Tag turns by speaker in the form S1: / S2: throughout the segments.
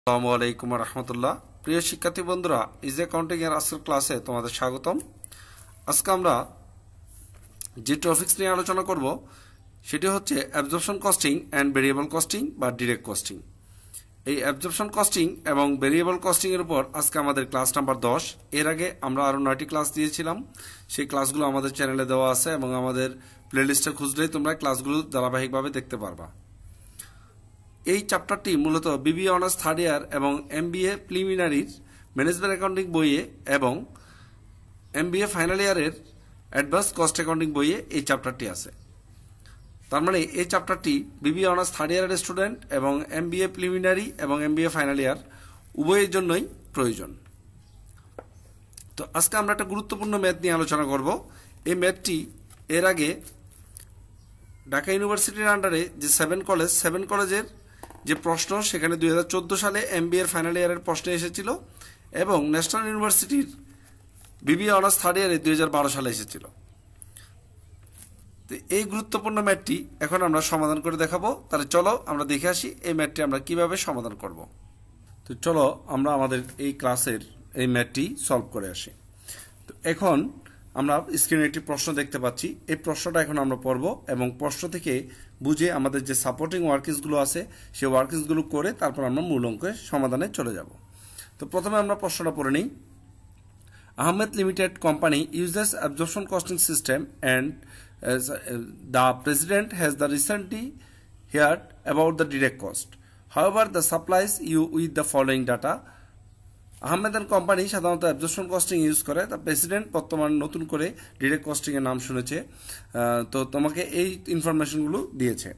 S1: আসসালামু আলাইকুম রহমতুল্লাহ। প্রিয় শিক্ষার্থী বন্ধুরা, ইজি অ্যাকাউন্টিং এর আজকের ক্লাসে তোমাদের স্বাগতম। আজকে আমরা যে টপিকস নিয়ে আলোচনা করব সেটি হচ্ছে absorption costing and variable costing বা ডিরেক্ট কস্টিং। এই অ্যাবজর্পশন কস্টিং এবং ভেরিয়েবল কস্টিং এর উপর আজকে আমাদের ক্লাস নাম্বার 10। এর আগে আমরা আরো 9টি ক্লাস দিয়েছিলাম। সেই ক্লাসগুলো আমাদের চ্যানেলে দেওয়া আছে এবং আমাদের প্লেলিস্টে খুঁজলেই তোমরা ক্লাসগুলো ধারাবাহিকভাবে দেখতে পারবা। এই চ্যাপ্টারটি মূলত বিবিএ অনার্স থার্ড ইয়ার এবং এমবিএ প্রিলিমিনারির ম্যানেজমেন্ট অ্যাকাউন্টিং বইয়ে এবং এমবিএ ফাইনাল ইয়ারের অ্যাডভান্স কস্ট অ্যাকাউন্টিং বইয়ে এই চ্যাপ্টারটি আছে। তার মানে এই চ্যাপ্টারটি বিবিএ অনার্স থার্ড ইয়ারের স্টুডেন্ট এবং এমবিএ প্রিলিমিনারি এবং এমবিএ ফাইনাল ইয়ার উভয়ের জন্যই প্রয়োজন। তো আজকে আমরা একটা গুরুত্বপূর্ণ ম্যাথ নিয়ে আলোচনা করব। এই ম্যাথটি এর আগে ঢাকা ইউনিভার্সিটির আন্ডারে যে 7 কলেজের যে প্রশ্ন, সেখানে 2014 সালে এমবিএ এর ফাইনাল ইয়ারের প্রশ্ন এসেছিল এবং ন্যাশনাল ইউনিভার্সিটির বিবিএ অনার্স থার্ড ইয়ারে 2012 সালে এসেছিল। তো এই গুরুত্বপূর্ণ ম্যাথটি এখন আমরা সমাধান করে দেখাবো। তাহলে চলো আমরা দেখে আসি এই ম্যাথটি আমরা কিভাবে সমাধান করব। তো চলো আমরা আমাদের এই ক্লাসের এই ম্যাথটি সলভ করে আসি। তো এখন আমরা স্ক্রিনে একটি প্রশ্ন দেখতে পাচ্ছি। এই প্রশ্নটা এখন আমরা পড়ব এবং প্রশ্ন থেকে বুঝে আমাদের যে সাপোর্টিং ওয়ার্কিংসগুলো আছে সেই ওয়ার্কিংসগুলো করে তারপর আমরা মূল অঙ্কের সমাধানে চলে যাব। তো প্রথমে আমরা প্রশ্নটা পড়ে নিই। Ahmed limited company uses absorption costing system and the president has the recently heard about the direct cost. However, the supplies you with the following data. Ahmed and company সাধারণত অ্যাবজর্পশন কস্টিং ইউজ করে। তা প্রেসিডেন্ট বর্তমান নতুন করে direct costing এর নাম শুনেছে। তো তোমাকে এই ইনফরমেশনগুলো দিয়েছে।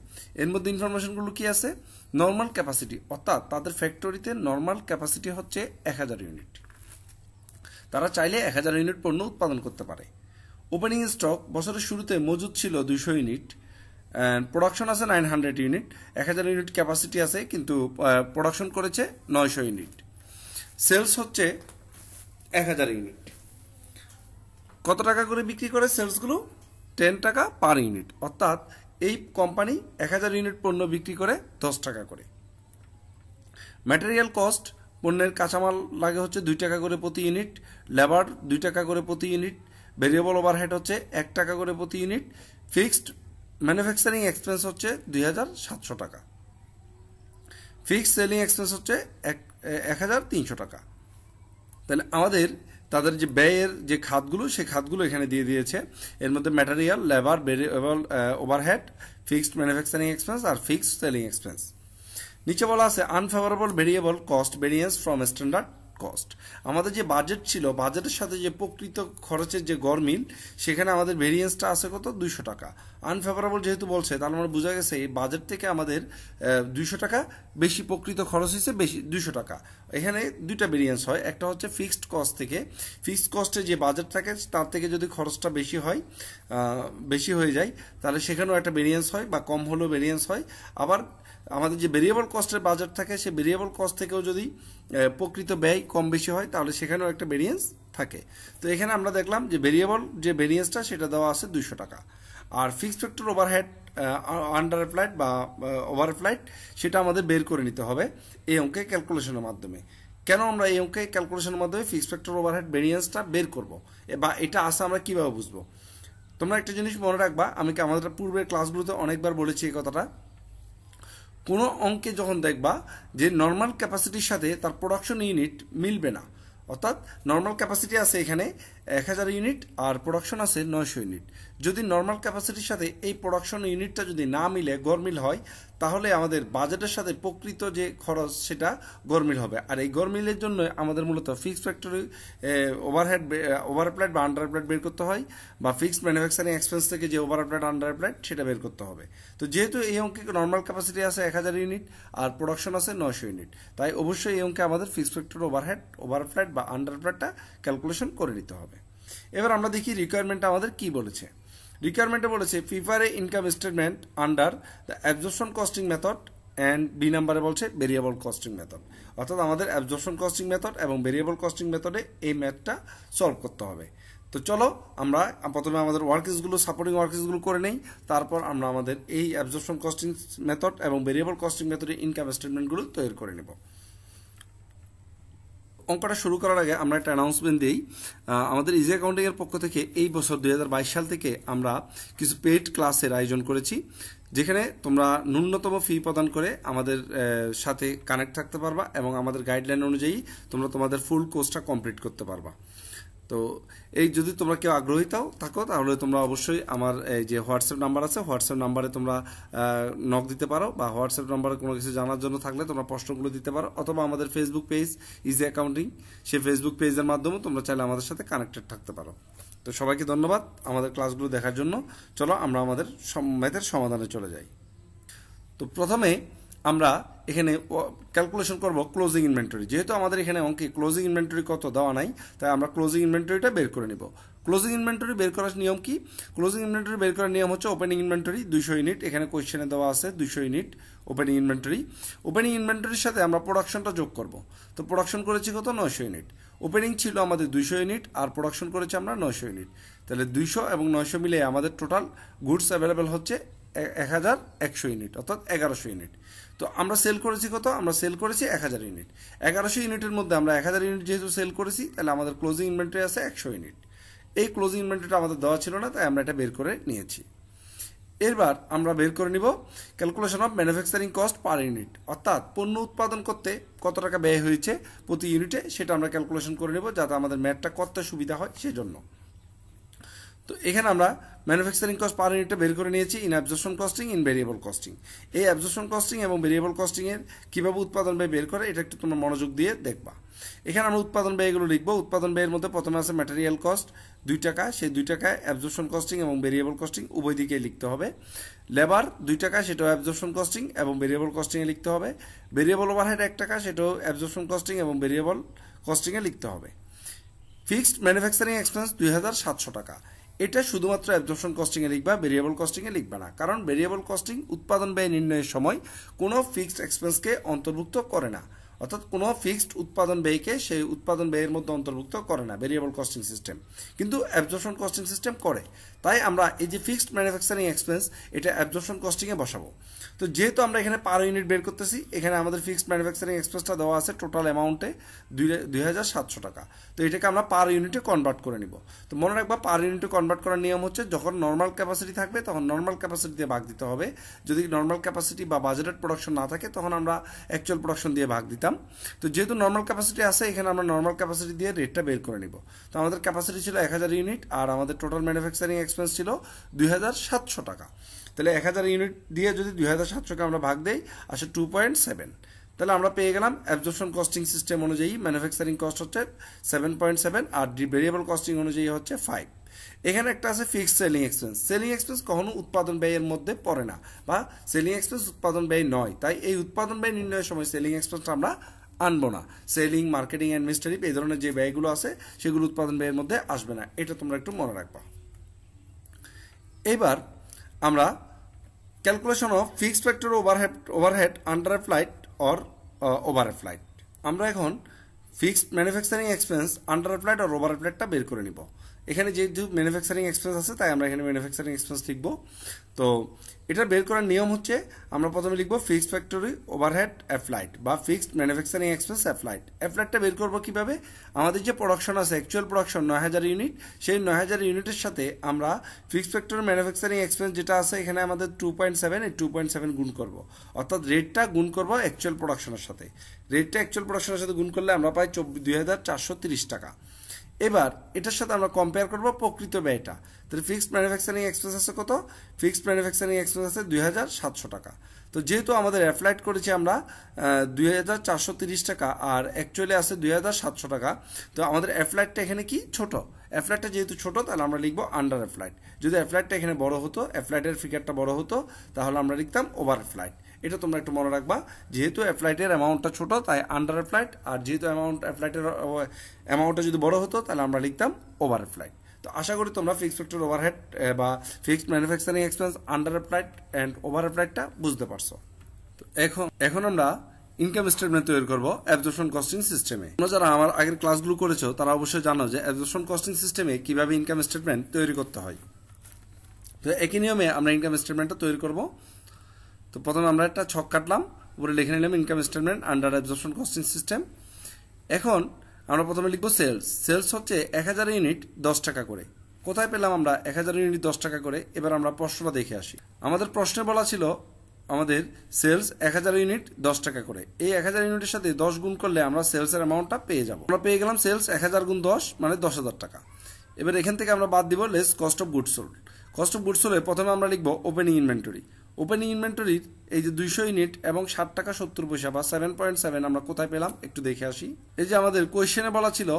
S1: এর মধ্যে ইনফরমেশনগুলো কি আছে? নর্মাল ক্যাপাসিটি, অর্থাৎ তাদের ফ্যাক্টরিতে নর্মাল ক্যাপাসিটি হচ্ছে 1000 ইউনিট। তারা চাইলে 1000 ইউনিট পণ্য উৎপাদন করতে পারে। ওপেনিং স্টক বছরের শুরুতে মজুদ ছিল 200 ইউনিট। প্রোডাকশন আছে 900 ইউনিট। 1000 ইউনিট ক্যাপাসিটি আছে, কিন্তু প্রোডাকশন করেছে 900 ইউনিট। সেলস হচ্ছে 1000 ইউনিট। কত টাকা করে বিক্রি করে সেলসগুলো? 10 টাকা পার ইউনিট, অর্থাৎ এই কোম্পানি 1000 ইউনিট পণ্য বিক্রি করে 10 টাকা করে। ম্যাটেরিয়াল কস্ট, পণ্যের কাঁচামাল লাগে হচ্ছে 2 টাকা করে প্রতি ইউনিট, লেবার 2 টাকা করে প্রতি ইউনিট, ভেরিয়েবল ওভারহেড হচ্ছে 1 টাকা করে প্রতি ইউনিট, ফিক্সড ম্যানুফ্যাকচারিং এক্সপেন্স হচ্ছে 2700 টাকা, ফিক্সড সেলিং এক্সপেন্স হচ্ছে 1300 টাকা। তাহলে আমাদের তাদের যে ব্যয়ের যে খাতগুলো, সেই খাতগুলো এখানে দিয়ে দিয়েছে। এর মধ্যে material, labour, variable overhead, fixed manufacturing expense আর ফিক্সড সেলিং এক্সপেন্স। নিচে বলা আছে unfavourable variable cost variance from standard cost. আমাদের যে বাজেট ছিল, বাজেটের সাথে যে প্রকৃত খরচের যে গড়মিল, সেখানে আমাদের ভেরিয়েন্সটা আছে কত? 200 টাকা। আনফেভারেবল যেহেতু বলছে, তাহলে আমরা বোঝা গেছে এই বাজেট থেকে আমাদের 200 টাকা বেশি প্রকৃত খরচ হয়েছে, বেশি 200 টাকা। এখানে দুইটা ভেরিয়েন্স হয়, একটা হচ্ছে ফিক্সড কস্ট থেকে। ফিক্সড কস্টে যে বাজেট থাকে তার থেকে যদি খরচটা বেশি হয়, বেশি হয়ে যায়, তাহলে সেখানেও একটা ভেরিয়েন্স হয়, বা কম হলেও ভেরিয়েন্স হয়। আবার আমাদের যে ভেরিয়েবল কস্টের বাজেট থাকে, সেই ভেরিয়েবল কস্ট থেকেও যদি প্রকৃত ব্যয় কম বেশি হয়, তাহলে সেখানেও একটা ভেরিয়েন্স থাকে। তো এখানে আমরা দেখলাম যে ভেরিয়েবল যে ভেরিয়েন্সটা সেটা দেওয়া আছে 200 টাকা। আর fixed factor overhead, under applied বা ওভার অ্যাপ্লাইড, সেটা আমাদের বের করে নিতে হবে এই অঙ্কে ক্যালকুলেশনের মাধ্যমে। কেন আমরা এই অঙ্কে ক্যালকুলেশনের মাধ্যমে ফিক্সড ফ্যাক্টর ওভারহেড ভেরিয়েন্সটা বের করব, বা এটা আছে আমরা কিভাবে বুঝবো? তোমরা একটা জিনিস মনে রাখবা, আমি আমাদের পূর্বের ক্লাসগুলোতে অনেকবার বলেছি এই কথাটা। কোনো অঙ্কে যখন দেখবা যে নর্মাল ক্যাপাসিটির সাথে তার প্রোডাকশন ইউনিট মিলবে না, অর্থাৎ নর্মাল ক্যাপাসিটি আছে এখানে 1000 ইউনিট আর প্রোডাকশন আছে 900 ইউনিট। যদি নর্মাল ক্যাপাসিটির সাথে এই প্রোডাকশন ইউনিটটা যদি না মিলে, গড়মিল হয়, তাহলে আমাদের বাজেটের সাথে প্রকৃত যে খরচ সেটা গড়মিল হবে। আর এই গড়মিলের জন্য আমাদের মূলত fixed factory overhead, over applied বা আন্ডার অ্যাপ্লাইড বের করতে হয়, বা ফিক্সড ম্যানুফ্যাকচারিং এক্সপেন্স থেকে যে ওভার অ্যাপ্লাইড আন্ডার অ্যাপ্লাইড সেটা বের করতে হবে। তো যেহেতু এই অঙ্কে নর্মাল ক্যাপাসিটি আছে 1000 ইউনিট আর প্রোডাকশন আছে 900 ইউনিট, তাই অবশ্যই এই অঙ্কে আমাদের fixed factor overhead, over applied বা আন্ডার অ্যাপ্লাইডটা ক্যালকুলেশন করে নিতে হবে। এবার আমরা দেখি রিকোয়ারমেন্টটা আমাদের কি বলেছে। রিকোয়ারমেন্টে বলেছে prepare a income statement under the absorption costing method and b নাম্বারে বলছে ভেরিয়েবল কস্টিং মেথড। অর্থাৎ আমাদের অ্যাবজর্পশন কস্টিং মেথড এবং ভেরিয়েবল কস্টিং মেথডে এই ম্যাথটা সলভ করতে হবে। তো চলো আমরা প্রথমে আমাদের ওয়ার্কিংসগুলো, সাপোর্টিং ওয়ার্কিংসগুলো করে নেই, তারপর আমরা আমাদের এই অ্যাবজর্পশন কস্টিং মেথড এবং ভেরিয়েবল কস্টিং মেথডে ইনকাম স্টেটমেন্টগুলো তৈরি করে নেব। অঙ্কটা শুরু করার আগে আমরা একটা অ্যানাউন্সমেন্ট দিই। আমাদের ইজি অ্যাকাউন্টিং এর পক্ষ থেকে এই বছর 2022 সাল থেকে আমরা কিছু পেইড ক্লাসের আয়োজন করেছি, যেখানে তোমরা ন্যূনতম ফি প্রদান করে আমাদের সাথে কানেক্ট থাকতে পারবা এবং আমাদের গাইডলাইন অনুযায়ী তোমরা তোমাদের ফুল কোর্সটা কমপ্লিট করতে পারবা। তো এই যদি তোমরা কেউ আগ্রহী থাকো তাহলে তোমরা অবশ্যই আমার এই যে হোয়াটসঅ্যাপ নাম্বার আছে, হোয়াটসঅ্যাপ নাম্বারে তোমরা নক দিতে পারো, বা হোয়াটসঅ্যাপ নাম্বারে কোনো কিছু জানার জন্য থাকলে তোমরা প্রশ্নগুলো দিতে পারো, অথবা আমাদের ফেসবুক পেজ ইজি অ্যাকাউন্টিং, সেই ফেসবুক পেজের মাধ্যমে তোমরা চাইলে আমাদের সাথে কানেক্টেড থাকতে পারো। তো সবাইকে ধন্যবাদ আমাদের ক্লাসগুলো দেখার জন্য। চলো আমরা আমাদের ম্যাথের সমাধানে চলে যাই। তো প্রথমে আমরা এখানে ক্যালকুলেশন করব ক্লোজিং ইনভেন্টরি। যেহেতু আমাদের এখানে অঙ্কে ক্লোজিং ইনভেন্টরি কত দেওয়া নাই, তাই আমরা ক্লোজিং ইনভেন্টরিটা বের করে নিব। ক্লোজিং ইনভেন্টরি বের করার নিয়ম কি? ক্লোজিং ইনভেন্টরি বের করার নিয়ম হচ্ছে ওপেনিং ইনভেন্টরি 200 ইউনিট, এখানে কোয়েশ্চেনে দেওয়া আছে 200 ইউনিট ওপেনিং ইনভেন্টরি। ওপেনিং ইনভেন্টরির সাথে আমরা প্রোডাকশনটা যোগ করব। তো প্রোডাকশন করেছি কত? 900 ইউনিট। ওপেনিং ছিল আমাদের 200 ইউনিট আর প্রোডাকশন করেছি আমরা 900 ইউনিট। তাহলে 200 এবং 900 মিলে আমাদের টোটাল গুডস অ্যাভেলেবেল হচ্ছে 1100 ইউনিট, অর্থাৎ 1100 ইউনিট। তো আমরা সেল করেছি কত? আমরা সেল করেছি 1000 ইউনিট। 1100 ইউনিটের মধ্যে আমরা 1000 ইউনিট যেহেতু সেল করেছি, তাহলে আমাদের ক্লোজিং ইনভেন্টরি আছে 100 ইউনিট। এই ক্লোজিং ইনভেন্টরিটা আমাদের দেওয়া ছিল না, তাই আমরা এটা বের করে নিয়েছি। এবার আমরা বের করে নিব calculation of manufacturing cost per unit, অর্থাৎ পণ্য উৎপাদন করতে কত টাকা ব্যয় হয়েছে প্রতি ইউনিটে, সেটা আমরা ক্যালকুলেশন করে নেব যাতে আমাদের ম্যাথটা করতে সুবিধা হয় সেজন্য। তো এখানে আমরা ম্যানুফ্যাকচারিং কস্ট পার ইউনিটে বের করে নিয়েছি in absorption costing, in variable costing. এই অ্যাবজর্পশন কস্টিং এবং ভেরিয়েবল কস্টিং এর কিভাবে উৎপাদন ব্যয় বের করে এটা একটু তোমরা মনোযোগ দিয়ে দেখবা। এখানে আমরা উৎপাদন ব্যয়গুলো লিখবো। উৎপাদন ব্যয়ের মধ্যে প্রথমে আছে ম্যাটেরিয়াল কস্ট 2 টাকা, সেই 2 টাকায় অ্যাবজর্পশন কস্টিং এবং ভেরিয়েবল কস্টিং উভয় দিকে লিখতে হবে। লেবার 2 টাকা, সেটাও অ্যাবজর্পশন কস্টিং এবং ভেরিয়েবল কস্টিং এ লিখতে হবে। ভেরিয়েবল ওভারহেড 1 টাকা, সেটাও অ্যাবজর্পশন কস্টিং এবং ভেরিয়েবল কস্টিং এ লিখতে হবে। ফিক্সড ম্যানুফ্যাকচারিং এক্সপেন্স 2700 টাকা। এটা শুধুমাত্র অ্যাবজর্পশন কস্টিং এ লিখবা, ভেরিয়েবল কস্টিং এ লিখবা না, কারণ ভেরিয়েবল কস্টিং উৎপাদন ব্যয় নির্ণয়ের সময় কোনো ফিক্সড এক্সপেন্সকে অন্তর্ভুক্ত করে না, অর্থাৎ কোনো ফিক্সড উৎপাদন ব্যয়কে সেই উৎপাদন ব্যয়ের মধ্যে অন্তর্ভুক্ত করে না ভেরিয়েবল কস্টিং সিস্টেম, কিন্তু অ্যাবজর্পশন কস্টিং সিস্টেম করে। তাই আমরা এই যে ফিক্সড ম্যানুফ্যাকচারিং এক্সপেন্স এটা অ্যাবজর্পশন কস্টিং এ বসাবো। তো যেহেতু আমরা এখানে পার ইউনিট বের করতেছি, এখানে আমাদের ফিক্সড ম্যানুফ্যাকচারিং এক্সপেন্সটা দেওয়া আছে টোটাল অ্যামাউন্টে 2700 টাকা। তো এটাকে আমরা পার ইউনিটে কনভার্ট করে নিব। তো মনে রাখবা পার ইউনিটে কনভার্ট করার নিয়ম হচ্ছে যখন নর্মাল ক্যাপাসিটি থাকবে তখন নর্মাল ক্যাপাসিটি দিয়ে ভাগ দিতে হবে। যদি নর্মাল ক্যাপাসিটি বা বাজেটেড প্রোডাকশন না থাকে তখন আমরা অ্যাকচুয়াল প্রোডাকশন দিয়ে ভাগ দিতাম। তো যেহেতু নর্মাল ক্যাপাসিটি আছে, এখানে আমরা নর্মাল ক্যাপাসিটি দিয়ে রেটটা বের করে নিব। তো আমাদের ক্যাপাসিটি ছিল 1000 ইউনিট আর আমাদের টোটাল ম্যানুফ্যাকচারিং এক্সপেন্স ছিল 2700 টাকা। তাহলে 1000 ইউনিট দিয়ে যদি 2700কে আমরা ভাগ দেই আসে 2.7। তাহলে আমরা পেয়ে গেলাম অ্যাবজর্পশন কস্টিং সিস্টেম অনুযায়ী ম্যানুফ্যাকচারিং কস্ট হচ্ছে 7.7 আর ভেরিয়েবল কস্টিং অনুযায়ী হচ্ছে 5। এখানে একটা আছে fixed selling expense. Selling expense কখনো উৎপাদন ব্যয়ের মধ্যে পড়ে না, বা সেলিং এক্সপেন্স উৎপাদন ব্যয় নয়, তাই এই উৎপাদন ব্যয় নির্ণয়ের সময় সেলিং এক্সপেন্সটা আমরা আনবো না। সেলিং, মার্কেটিং, অ্যাডমিনিস্ট্রেটিভ এই ধরনের যে ব্যয়গুলো আছে সেগুলো উৎপাদন ব্যয়ের মধ্যে আসবে না, এটা তোমরা একটু মনে রাখবা। এবার আমরা calculation of fixed factor overhead under applied or over applied. আমরা এখন fixed manufacturing expense under applied আর ওভার এ ফ্লাইটটা বের করে নিব। এখানে যেহেতু ম্যানুফ্যাকচারিং এক্সপেন্স আছে তাই আমরা এখানে ম্যানুফ্যাকচারিং এক্সপেন্স লিখবো। তো এটা বের করার নিয়ম হচ্ছে আমরা প্রথমে লিখবো ফিক্সড ফ্যাক্টরি ওভারহেড অ্যাপ্লাইড বা ফিক্সড ম্যানুফ্যাকচারিং এক্সপেন্স অ্যাপ্লাইড। অ্যাপ্লাইডটা বের করবো কিভাবে? আমাদের যে প্রোডাকশন আছে অ্যাকচুয়াল প্রোডাকশন 9000 ইউনিট, সেই 9000 ইউনিটের সাথে আমরা ফিক্সড ফ্যাক্টরি ম্যানুফ্যাকচারিং এক্সপেন্স যেটা আছে এখানে আমাদের 2.7, এই 2.7 গুণ করবো, অর্থাৎ রেটটা গুণ করবো অ্যাকচুয়াল প্রোডাকশনের সাথে। রেটটা অ্যাকচুয়াল প্রোডাকশনের সাথে গুণ করলে আমরা পাই 2430 টাকা। এবার এটার সাথে আমরা কম্পেয়ার করবো প্রকৃত ব্যয়টা। তাহলে ফিক্সড ম্যানুফ্যাকচারিং এক্সপেন্স আছে কত? ফিক্সড ম্যানুফ্যাকচারিং এক্সপেন্স আছে 2700 টাকা। তো যেহেতু আমাদের অ্যাপ্লাইড করেছি আমরা 2430 টাকা আর অ্যাকচুয়ালি আছে 2700 টাকা, তো আমাদের অ্যাপ্লাইডটা এখানে কি ছোট। অ্যাপ্লাইডটা যেহেতু ছোট তাহলে আমরা লিখবো আন্ডার অ্যাপ্লাইড। যদি অ্যাপ্লাইডটা এখানে বড় হতো, অ্যাপ্লাইডের ফিগারটা বড় হতো, তাহলে আমরা লিখতাম ওভার অ্যাপ্লাইড। এটা তোমরা একটু মনে রাখবা, যেহেতু অ্যাপ্লাইডের অ্যামাউন্টটা ছোট তাই আন্ডার অ্যাপ্লাইড, আর যেহেতু অ্যাপ্লাইডের অ্যামাউন্টটা যদি বড় হতো তাহলে আমরা লিখতাম ওভার অ্যাপ্লাইড। তো আশা করি তোমরা ফিক্সড ফ্যাক্টর ওভারহেড বা fixed manufacturing expense under applied and over অ্যাপ্লাইডটা বুঝতে পারছো। তো এখন আমরা ইনকাম স্টেটমেন্ট তৈরি করবো অ্যাবজর্পশন কস্টিং সিস্টেমে। তোমরা যারা আমার আগের ক্লাসগুলো করেছো তারা অবশ্যই জানো যে অ্যাবজর্পশন কস্টিং সিস্টেমে কিভাবে ইনকাম স্টেটমেন্ট তৈরি করতে হয়। তো একই নিয়মে আমরা ইনকাম স্টেটমেন্টটা তৈরি করব। তো প্রথমে আমরা একটা ছক কাটলাম, উপরে লিখে নিলাম income statement under absorption costing system. এখন আমরা প্রথমে লিখবো সেলস। সেলস হচ্ছে 1000 ইউনিট 10 টাকা করে। কোথায় পেলাম আমরা 1000 ইউনিট 10 টাকা করে? এবার আমরা প্রশ্নটা দেখে আসি। আমাদের প্রশ্নে বলা ছিল আমাদের সেলস 1000 ইউনিট 10 টাকা করে। এই 1000 ইউনিটের সাথে 10 গুণ করলে আমরা সেলসের অ্যামাউন্টটা পেয়ে যাব। আমরা পেয়ে গেলাম সেলস 1000 গুণ 10 মানে 10,000 টাকা। এবার এখান থেকে আমরা বাদ দিব less cost of goods sold. Cost of goods সোল্ডে প্রথমে আমরা লিখবো ওপেনিং ইনভেন্টরি। ওপেনিং ইনভেন্টরির এই যে 200 ইউনিট এবং 60 টাকা 70 পয়সা বা 7.7 আমরা কোথায় পেলাম একটু দেখে আসি। এই যে আমাদের কোয়েশ্চেনে বলা ছিল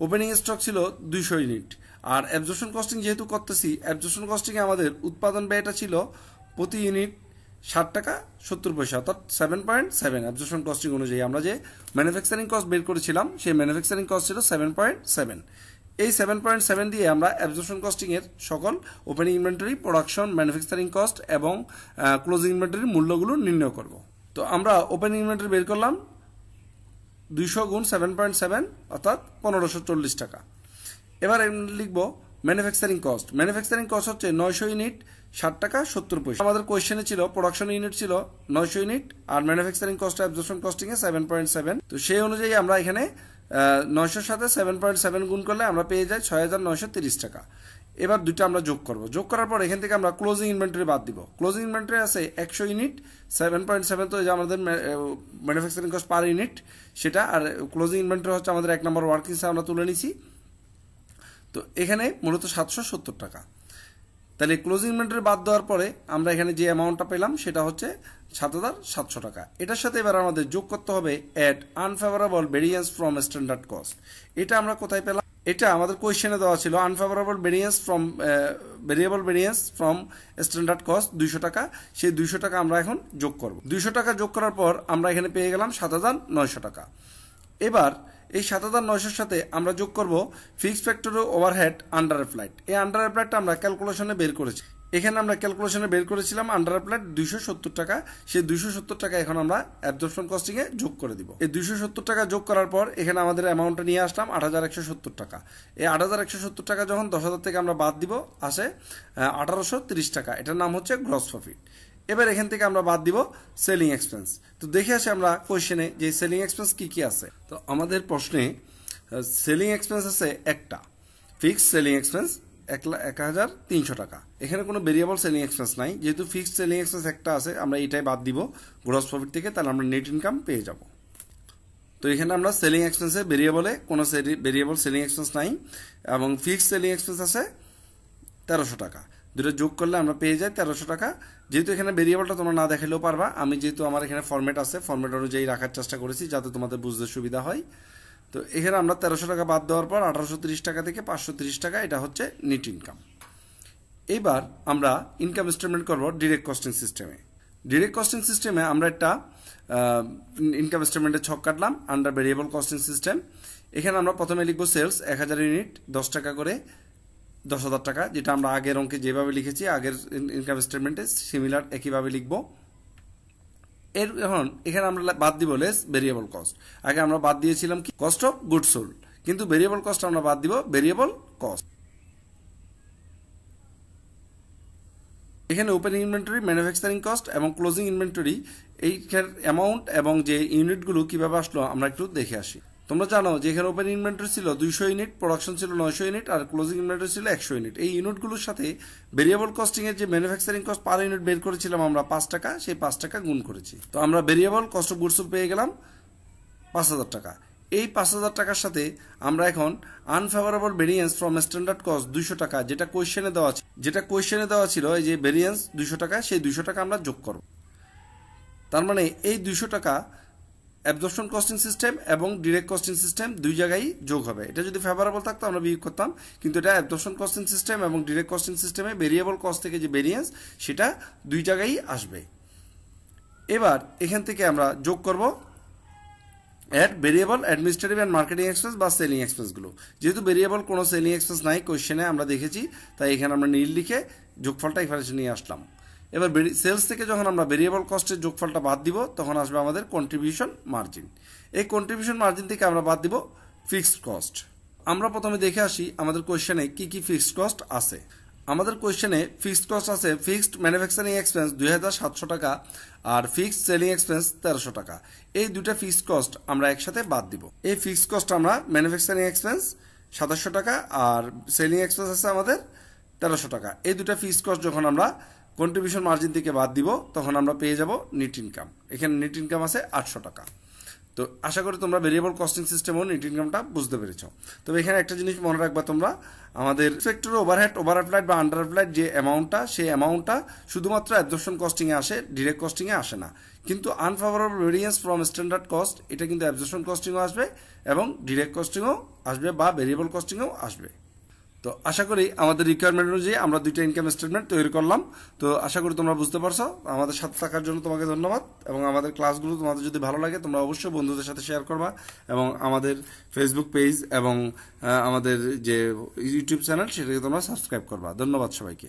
S1: ওপেনিং স্টক ছিল 200 ইউনিট, আর অ্যাবজর্পশন কস্টিং যেহেতু করতেছি, অ্যাবজর্পশন কস্টিংয়ে আমাদের উৎপাদন ব্যয়টা ছিল প্রতি ইউনিট 60 টাকা 70 পয়সা, অর্থাৎ 7.7। অ্যাবজর্পশন কস্টিং অনুযায়ী আমরা যে ম্যানুফ্যাকচারিং কস্ট বের করেছিলাম সেই ম্যানুফ্যাকচারিং কস্ট ছিল 7.7। এই 7.7 দিয়ে আমরা অ্যাবজর্পশন কস্টিং এর সকল opening inventory, production, manufacturing cost এবং ক্লোজিং ইনভেন্টরির মূল্যগুলো নির্ণয় করব। তো আমরা ওপেনিং ইনভেন্টরি বের করলাম 200 গুণ 7.7 অর্থাৎ 1540 টাকা। এবার লিখবো ম্যানুফ্যাকচারিং কস্ট। ম্যানুফ্যাকচারিং কস্ট হচ্ছে 900 ইউনিট 60 টাকা 70 পয়সা। আমাদের কোয়েশ্চেনে ছিল প্রোডাকশন ইউনিট ছিল 900 ইউনিট আর ম্যানুফ্যাকচারিং কস্ট অ্যাবজর্পশন কস্টিং এ 7.7। তো সেই অনুযায়ী আমরা এখানে 900 সাথে 7.7 গুণ করলে আমরা পেয়ে যাই 6930 টাকা। এবার দুটো আমরা যোগ করব। যোগ করার পর এখান থেকে আমরা ক্লোজিং ইনভেন্টরি বাদ দিব। ক্লোজিং ইনভেন্টরি আছে 100 ইউনিট 7.7, তো এই যে আমাদের ম্যানুফ্যাকচারিং কস্ট পার ইউনিট সেটা, আর ক্লোজিং ইনভেন্টরি হচ্ছে আমাদের 1 নম্বর ওয়ার্কিংস আমরা তুলে নিছি। তো এখানে মূলত 770 টাকা। তাহলে ক্লোজিং ইনভেন্টরি বাদ দেওয়ার পরে আমরা এখানে যে অ্যামাউন্টটা পেলাম সেটা হচ্ছে 7700 টাকা। এটার সাথে এবার আমাদের যোগ করতে হবে add unfavourable variance from standard cost. এটা আমরা কোথায় পেলাম? এটা আমাদের কোয়েশ্চেনে দেওয়া ছিল unfavourable variance from variable variance from standard cost 200 টাকা। সেই 200 টাকা আমরা এখন যোগ করব। 200 টাকা যোগ করার পর আমরা এখানে পেয়ে গেলাম 7900 টাকা। এবার এই 7900 সাথে আমরা যোগ করব fixed factor overhead under applied. এই আন্ডার অ্যাপ্লাইডটা আমরা ক্যালকুলেশনে বের করেছি। এখানে আমরা ক্যালকুলেশনে বের করেছিলাম আন্ডার অ্যাপ্লাইড 270 টাকা। সেই 270 টাকা এখন আমরা অ্যাবজর্পশন কস্টিং এ যোগ করে দিব। এই 270 টাকা যোগ করার পর এখানে আমাদের অ্যামাউন্টটা নিয়ে আসলাম 8170 টাকা। এই 8170 টাকা যখন 10,000 থেকে আমরা বাদ দিব আসে 1830 টাকা। এটার নাম হচ্ছে গ্রস প্রফিট। এবার এখান থেকে আমরা বাদ দিব সেলিং এক্সপেন্স। তো দেখে আসি আমরা কোয়েশ্চেনে যে সেলিং এক্সপেন্স কি কি আছে। তো আমাদের প্রশ্নে সেলিং এক্সপেন্স আছে একটা, ফিক্সড সেলিং এক্সপেন্স 1300 টাকা। এখানে কোনো ভেরিয়েবল সেলিং এক্সপেন্স নাই, যেহেতু ফিক্সড সেলিং এক্সপেন্স একটা আছে আমরা এটাই বাদ দিব গ্রস প্রফিট থেকে, তাহলে আমরা নেট ইনকাম পেয়ে যাব। তো এখানে আমরা সেলিং এক্সপেন্সে ভেরিয়েবলে কোনো ভেরিয়েবল সেলিং এক্সপেন্স নাই এবং ফিক্সড সেলিং এক্সপেন্স আছে 1300 টাকা। দুটো যোগ করলে আমরা পেয়ে যাই 1300 টাকা। যেহেতু এখানে ভেরিয়েবলটা তোমরা না দেখালেও পারবা, আমি যেহেতু আমার এখানে ফরম্যাট আছে ফরম্যাট অনুযায়ী রাখার চেষ্টা করেছি যাতে তোমাদের বুঝতে সুবিধা হয়। তো এখানে আমরা 1300 টাকা বাদ দেওয়ার পর 1830 টাকা থেকে 530 টাকা, এটা হচ্ছে নেট ইনকাম। এবার আমরা ইনকাম স্টেটমেন্ট করব ডিরেক্ট কস্টিং সিস্টেমে। ডিরেক্ট কস্টিং সিস্টেমে আমরা একটা ইনকাম স্টেটমেন্টের ছক কাটলাম আন্ডার ভেরিয়েবল কস্টিং সিস্টেম। এখানে আমরা প্রথমে লিখবো সেলস 1000 ইউনিট 10 টাকা করে 10,000 টাকা, যেটা আমরা আগের অঙ্কে যেভাবে লিখেছি আগের ইনকাম স্টেটমেন্টে সিমিলার একইভাবে লিখব। এখন এখানে আমরা বাদ দিব লেস ভেরিয়েবল কস্ট। আগে আমরা বাদ দিয়েছিলাম কি কস্ট অফ গুডস সোল্ড, কিন্তু ভেরিয়েবল কস্ট আমরা বাদ দিব ভেরিয়েবল কস্ট। এখানে ওপেনিং ইনভেন্টরি, ম্যানুফ্যাকচারিং কস্ট এবং ক্লোজিং ইনভেন্টরি এইখানে অ্যামাউন্ট এবং যে ইউনিটগুলো কিভাবে আসলো আমরা একটু দেখে আসি। তোমরা জানো যে এখানে ওপেন ইনভেন্টরি ছিল 200 ইউনিট, প্রোডাকশন ছিল 900 ইউনিট আর ক্লোজিং ইনভেন্টরি ছিল 100 ইউনিট। এই ইউনিটগুলোর সাথে ভেরিয়েবল কস্টিং এর যে ম্যানুফ্যাকচারিং কস্ট পার ইউনিট বের করেছিলাম আমরা 5 টাকা, সেই 5 টাকা গুণ করেছি। তো আমরা variable cost of goods sold পেয়ে গেলাম 5000 টাকা। এই 5000 টাকার সাথে আমরা এখন unfavourable variance from standard cost 200 টাকা, যেটা কোয়েশ্চেনে দেওয়া ছিল এই যে ভেরিয়েন্স 200 টাকা, সেই 200 টাকা আমরা যোগ করব। তার মানে এই 200 টাকা অ্যাবজর্পশন কস্টিং সিস্টেম এবং ডিরেক্ট কস্টিং সিস্টেম দুই জায়গায় যোগ হবে। এটা যদি ফেভারেবল থাকতো আমরা বিয়োগ করতাম, কিন্তু এটা অ্যাবজর্পশন কস্টিং সিস্টেম এবং ডিরেক্ট কস্টিং সিস্টেমে ভেরিয়েবল কস্ট থেকে যে ভেরিয়েন্স সেটা দুই জায়গায় আসবে। এবার এখান থেকে আমরা যোগ করব add variable administrative and marketing expense বা সেলিং এক্সপেন্সগুলো। যেহেতু ভেরিয়েবল কোনো সেলিং এক্সপেন্স নাই কোয়েশ্চেনে আমরা দেখেছি, তাই এখানে আমরা নীল লিখে যোগফলটা এখানে নিয়ে আসলাম। এবার সেলস থেকে যখন আমরা ভেরিয়েবল কস্টের যোগফলটা বাদ দিব তখন আসবে আমাদের কন্ট্রিবিউশন মার্জিন। এই কন্ট্রিবিউশন মার্জিন থেকে আমরা বাদ দিব ফিক্সড কস্ট। আমরা প্রথমে দেখে আসি আমাদের কোয়েশ্চেনে কি কি ফিক্সড কস্ট আছে। আমাদের কোয়েশ্চেনে ফিক্সড কস্ট আছে, ফিক্সড ম্যানুফ্যাকচারিং এক্সপেন্স 2700 টাকা আর ফিক্সড সেলিং এক্সপেন্স 1300 টাকা। এই দুটা ফিক্সড কস্ট আমরা একসাথে বাদ দিব। এই ফিক্সড কস্ট আমরা ম্যানুফ্যাকচারিং এক্সপেন্স 2700 টাকা আর সেলিং এক্সপেন্স আছে আমাদের 1300 টাকা। এই দুটা ফিক্সড কস্ট যখন আমরা কন্ট্রিবিউশন মার্জিন থেকে বাদ দিব তখন আমরা পেয়ে যাব নেট ইনকাম। এখানে নেট ইনকাম আছে 800 টাকা। তো আশা করি তোমরা ভেরিয়েবল কস্টিং সিস্টেম ও নেট ইনকামটা বুঝতে পেরেছ। তবে এখানে একটা জিনিস মনে রাখবা তোমরা, আমাদের সেক্টর ওভারহেড, ওভার অ্যাপ্লাইড বা আন্ডার অ্যাপ্লাইড যে অ্যামাউন্টটা, সেই অ্যামাউন্টটা শুধুমাত্র অ্যাবজর্পশন কস্টিং এ আসে, ডিরেক্ট কস্টিং এ আসে না। কিন্তু unfavourable variance from standard cost এটা কিন্তু অ্যাবজর্পশন কস্টিংও আসবে এবং ডিরেক্ট কস্টিংও আসবে বা ভেরিয়েবল কস্টিংও আসবে। তো আশা করি আমাদের রিকোয়ারমেন্ট অনুযায়ী আমরা দুইটা ইনকাম স্টেটমেন্ট তৈরি করলাম। তো আশা করি তোমরা বুঝতে পারছো। আমাদের সাথে থাকার জন্য তোমাকে ধন্যবাদ, এবং আমাদের ক্লাসগুলো তোমাদের যদি ভালো লাগে তোমরা অবশ্যই বন্ধুদের সাথে শেয়ার করবা, এবং আমাদের ফেসবুক পেজ এবং আমাদের যে ইউটিউব চ্যানেল সেটাকে তোমরা সাবস্ক্রাইব করবা। ধন্যবাদ সবাইকে।